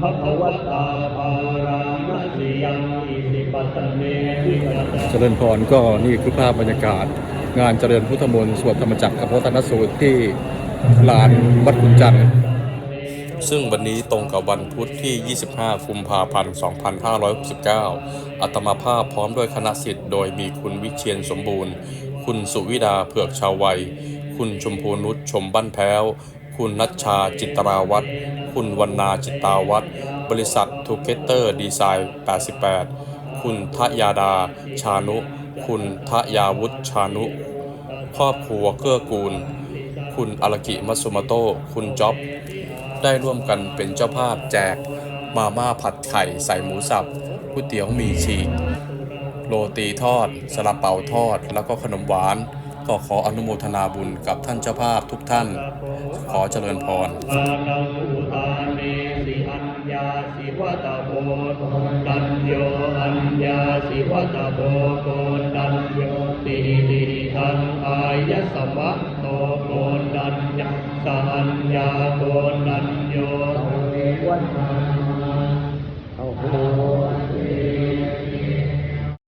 ภควตาภาราณสียังอิสิปัตเนวิกัจเจริญพรก็นี่คือภาพบรรยากาศงานเจริญพุทธมนต์สวดธรรมจักรกับพระธนสูตรที่ลานวัดขุนจันทร์ซึ่งวันนี้ตรงกับวันพุธที่ 25 กุมภาพันธ์ 2569 อัตมาภาพพร้อมด้วยคณะศิษย์โดยมีคุณวิเชียรสมบูรณ์ คุณสุวิดาเผือกชาววัย คุณชมพูนุชชมบ้านแพ้ว คุณนัชชาจิตราวัฒน์คุณวรรณาจิตาวัฒน์บริษัททูเกเตอร์ดีไซน์ 88 คุณทยาดา ชานุ คุณทยาวุฒิชานุ ครอบครัวเกื้อกูล คุณอารากิมัตสุมาโตะคุณจ๊อบ ได้ร่วมกันเป็นเจ้าภาพแจกมาม่าผัดไข่ใส่หมูสับก๋วยเตี๋ยวหมี่ฉีกโรตีทอดซาลาเปาทอดแล้วก็ขนมหวานก็ขออนุโมทนาบุญกับท่านเจ้าภาพทุกท่านขอเจริญพรสิวัตโพดัญโยอัญญาสิวัตโพโกดัญโยติติทังอายะสมะโตโกดัญญาสัญญาโกดัญโยเววัฏ